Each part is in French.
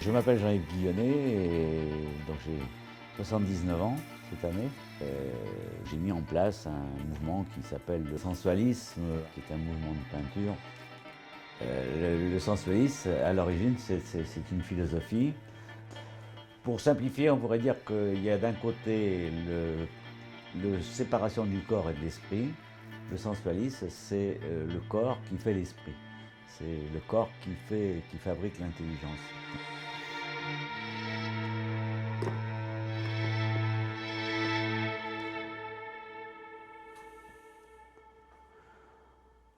Je m'appelle Jean-Yves Guillonnet et donc j'ai 79 ans cette année. J'ai mis en place un mouvement qui s'appelle le sensualisme, qui est un mouvement de peinture. Le sensualisme, à l'origine, c'est une philosophie. Pour simplifier, on pourrait dire qu'il y a d'un côté la séparation du corps et de l'esprit. Le sensualisme, c'est le corps qui fait l'esprit. C'est le corps qui fabrique l'intelligence.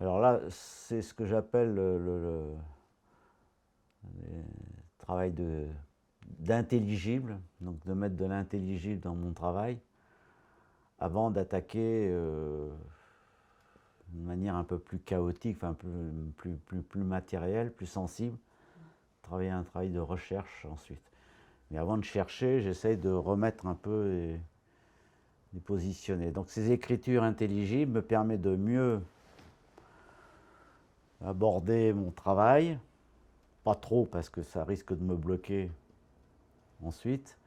Alors là, c'est ce que j'appelle le travail d'intelligible, donc de mettre de l'intelligible dans mon travail, avant d'attaquer d'une manière un peu plus chaotique, enfin plus matérielle, plus sensible, travailler un travail de recherche ensuite. Mais avant de chercher, j'essaye de remettre un peu et de positionner. Donc ces écritures intelligibles me permettent de mieux aborder mon travail, pas trop parce que ça risque de me bloquer ensuite.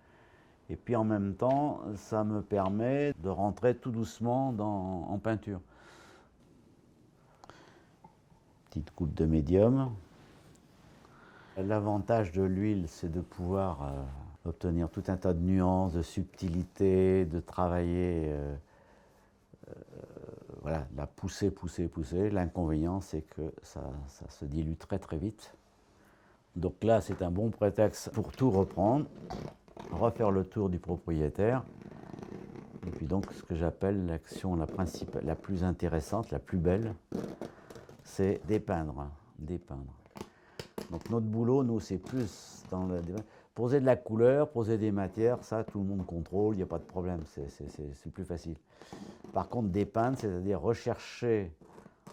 Et puis en même temps, ça me permet de rentrer tout doucement en peinture. Petite coupe de médium. L'avantage de l'huile, c'est de pouvoir obtenir tout un tas de nuances, de subtilités, de travailler, voilà, la pousser. L'inconvénient, c'est que ça se dilue très très vite. Donc là, c'est un bon prétexte pour tout reprendre, refaire le tour du propriétaire. Et puis donc, ce que j'appelle l'action la plus intéressante, la plus belle, c'est dépeindre. Donc notre boulot, nous, c'est plus dans poser de la couleur, poser des matières, ça, tout le monde contrôle, il n'y a pas de problème, c'est plus facile. Par contre, dépeindre, c'est-à-dire rechercher,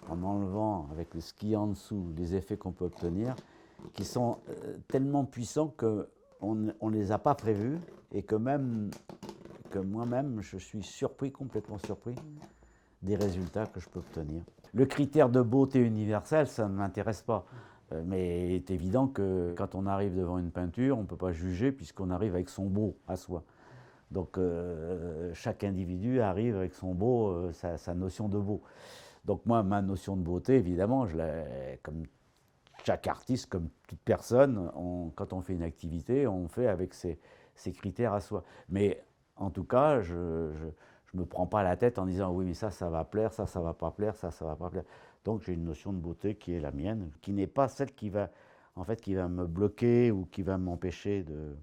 en enlevant avec le ski en dessous, les effets qu'on peut obtenir, qui sont tellement puissants qu'on ne les a pas prévus et que moi-même, je suis complètement surpris des résultats que je peux obtenir. Le critère de beauté universelle, ça ne m'intéresse pas. Mais il est évident que quand on arrive devant une peinture, on ne peut pas juger puisqu'on arrive avec son beau à soi. Donc chaque individu arrive avec son beau, sa notion de beau. Donc moi, ma notion de beauté, évidemment, comme chaque artiste, comme toute personne, quand on fait une activité, on fait avec ses critères à soi. Mais en tout cas, je ne me prends pas la tête en disant oui, mais ça va plaire, ça va pas plaire, ça va pas plaire. Donc j'ai une notion de beauté qui est la mienne, qui n'est pas celle qui va me bloquer ou qui va m'empêcher de.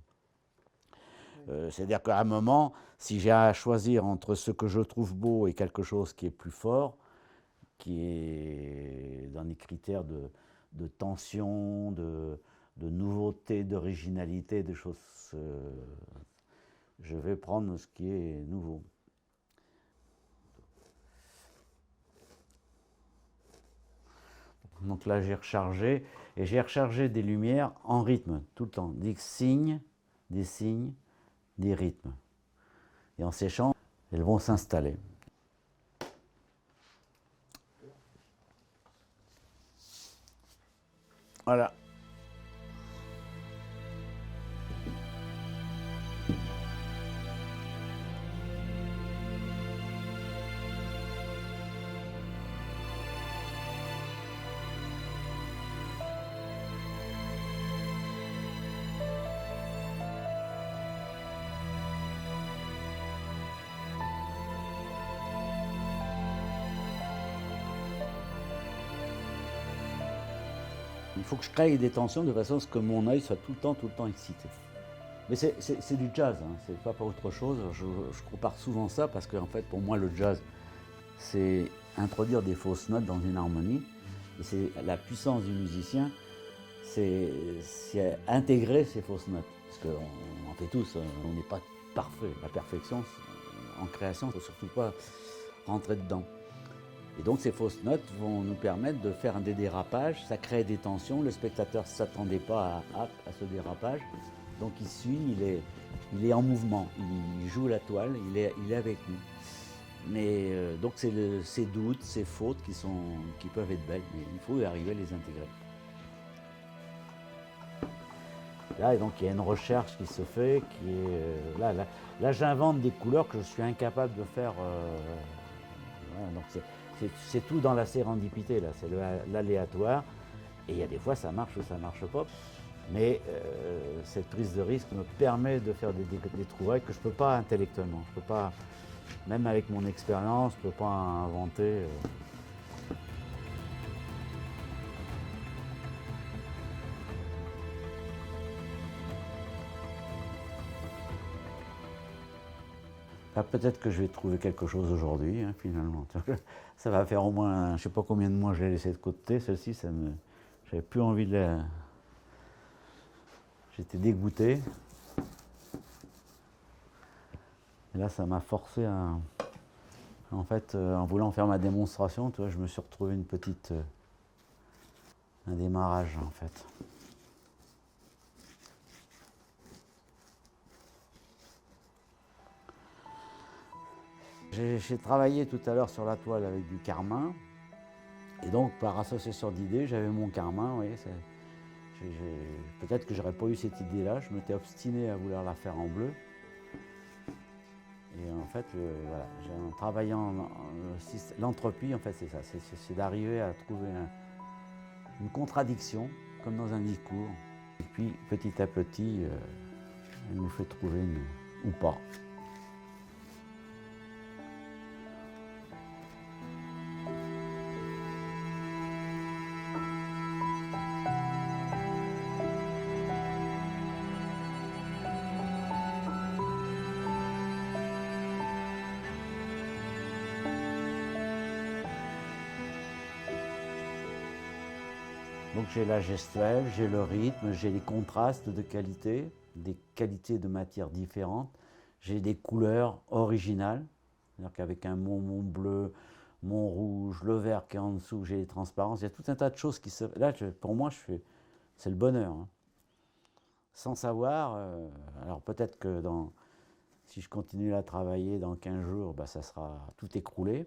C'est-à-dire qu'à un moment, si j'ai à choisir entre ce que je trouve beau et quelque chose qui est plus fort, qui est dans les critères de tension, de nouveauté, d'originalité, des choses, je vais prendre ce qui est nouveau. Donc là, j'ai rechargé, et j'ai rechargé des lumières en rythme, tout le temps. Des signes, des rythmes. Et en séchant, elles vont s'installer. Voilà. Il faut que je crée des tensions de façon à ce que mon œil soit tout le temps excité. Mais c'est du jazz, hein, c'est pas autre chose. Je compare souvent ça parce que en fait, pour moi, le jazz, c'est introduire des fausses notes dans une harmonie. Et c'est la puissance du musicien, c'est intégrer ces fausses notes. Parce qu'on en fait tous, on n'est pas parfait. La perfection, en création, il ne faut surtout pas rentrer dedans. Et donc ces fausses notes vont nous permettre de faire des dérapages, ça crée des tensions, le spectateur ne s'attendait pas à ce dérapage, donc il suit, il est en mouvement, il joue la toile, il est avec nous. Mais donc c'est ces doutes, ces fautes qui peuvent être belles, mais il faut arriver à les intégrer. Là, donc, il y a une recherche qui se fait, qui est... là j'invente des couleurs que je suis incapable de faire. Voilà, donc c'est tout dans la sérendipité, là, c'est l'aléatoire. Et il y a des fois, ça marche ou ça ne marche pas. Mais cette prise de risque me permet de faire des trouvailles que je ne peux pas intellectuellement. Je peux pas, même avec mon expérience, je ne peux pas inventer. Ah, peut-être que je vais trouver quelque chose aujourd'hui, hein, finalement. Ça va faire au moins, je ne sais pas combien de mois je l'ai laissé de côté. Celle-ci, j'avais plus envie de la... J'étais dégoûté. Et là, ça m'a forcé à... En fait, en voulant faire ma démonstration, tu vois, je me suis retrouvé une petite... un démarrage, en fait. J'ai travaillé tout à l'heure sur la toile avec du carmin. Et donc, par association d'idées, j'avais mon carmin. Oui, peut-être que j'aurais pas eu cette idée-là. Je m'étais obstiné à vouloir la faire en bleu. Et en fait, voilà, en travaillant l'entropie, en fait, c'est ça. C'est d'arriver à trouver une contradiction, comme dans un discours. Et puis, petit à petit, elle nous fait trouver une... ou pas. Donc j'ai la gestuelle, j'ai le rythme, j'ai les contrastes de qualité, des qualités de matière différentes, j'ai des couleurs originales, c'est-à-dire qu'avec un mon bleu, mon rouge, le vert qui est en dessous, j'ai les transparences, il y a tout un tas de choses qui se... Là, pour moi, c'est le bonheur. Hein. Sans savoir, alors peut-être que si je continue à travailler dans 15 jours, bah, ça sera tout écroulé.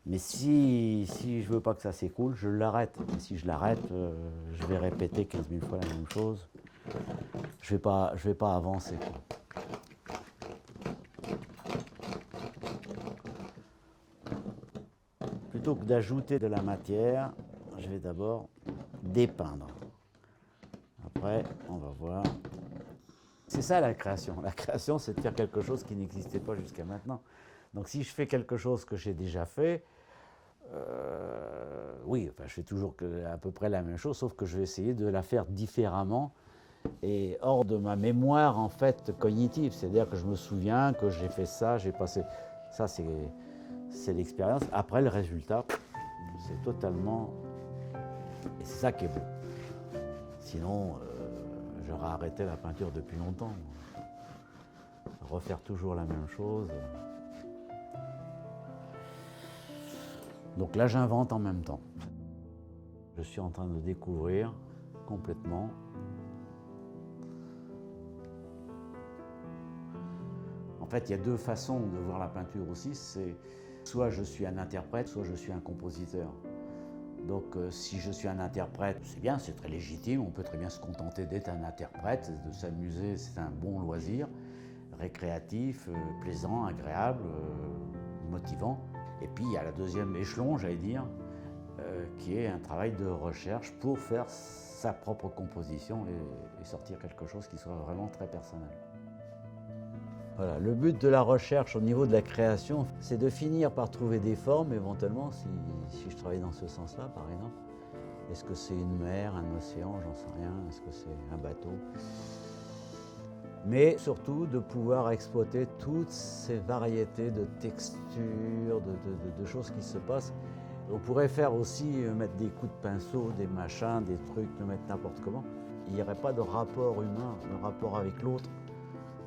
Mais si je ne veux pas que ça s'écoule, je l'arrête. Et si je l'arrête, je vais répéter 15 000 fois la même chose. Je vais pas avancer. Plutôt que d'ajouter de la matière, je vais d'abord dépeindre. Après, on va voir. C'est ça la création. La création, c'est de faire quelque chose qui n'existait pas jusqu'à maintenant. Donc si je fais quelque chose que j'ai déjà fait, oui, enfin, je fais toujours à peu près la même chose, sauf que je vais essayer de la faire différemment et hors de ma mémoire en fait cognitive. C'est-à-dire que je me souviens que j'ai fait ça, j'ai passé... Ça, c'est l'expérience. Après, le résultat, c'est totalement... Et c'est ça qui est beau. Sinon, j'aurais arrêté la peinture depuis longtemps. Refaire toujours la même chose... Donc là, j'invente en même temps. Je suis en train de découvrir complètement. En fait, il y a deux façons de voir la peinture aussi. C'est soit je suis un interprète, soit je suis un compositeur. Donc si je suis un interprète, c'est bien, c'est très légitime. On peut très bien se contenter d'être un interprète, de s'amuser, c'est un bon loisir, récréatif, plaisant, agréable, motivant. Et puis il y a le deuxième échelon, j'allais dire, qui est un travail de recherche pour faire sa propre composition et sortir quelque chose qui soit vraiment très personnel. Voilà, le but de la recherche au niveau de la création, c'est de finir par trouver des formes, éventuellement, si je travaille dans ce sens-là, par exemple. Est-ce que c'est une mer, un océan, j'en sais rien, est-ce que c'est un bateau? Mais surtout de pouvoir exploiter toutes ces variétés de textures, de choses qui se passent. On pourrait faire aussi, mettre des coups de pinceau, des machins, des trucs, de mettre n'importe comment. Il n'y aurait pas de rapport humain, de rapport avec l'autre.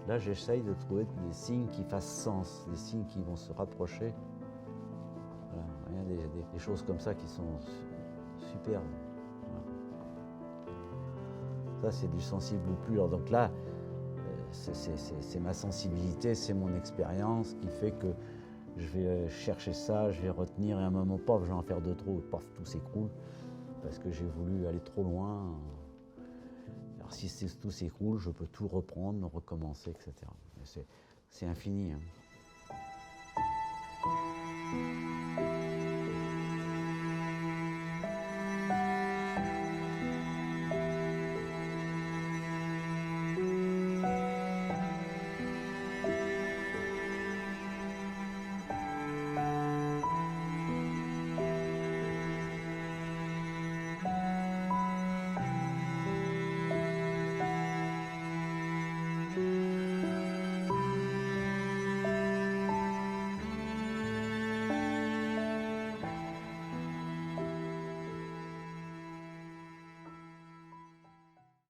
Là, j'essaye de trouver des signes qui fassent sens, des signes qui vont se rapprocher. Voilà. Il y a des choses comme ça qui sont superbes. Voilà. Ça, c'est du sensible ou pur. Donc là, c'est ma sensibilité, c'est mon expérience qui fait que je vais chercher ça, je vais retenir et à un moment, paf, je vais en faire de trop, paf, tout s'écroule parce que j'ai voulu aller trop loin. Alors si tout s'écroule, je peux tout reprendre, recommencer, etc. Mais c'est infini. Hein.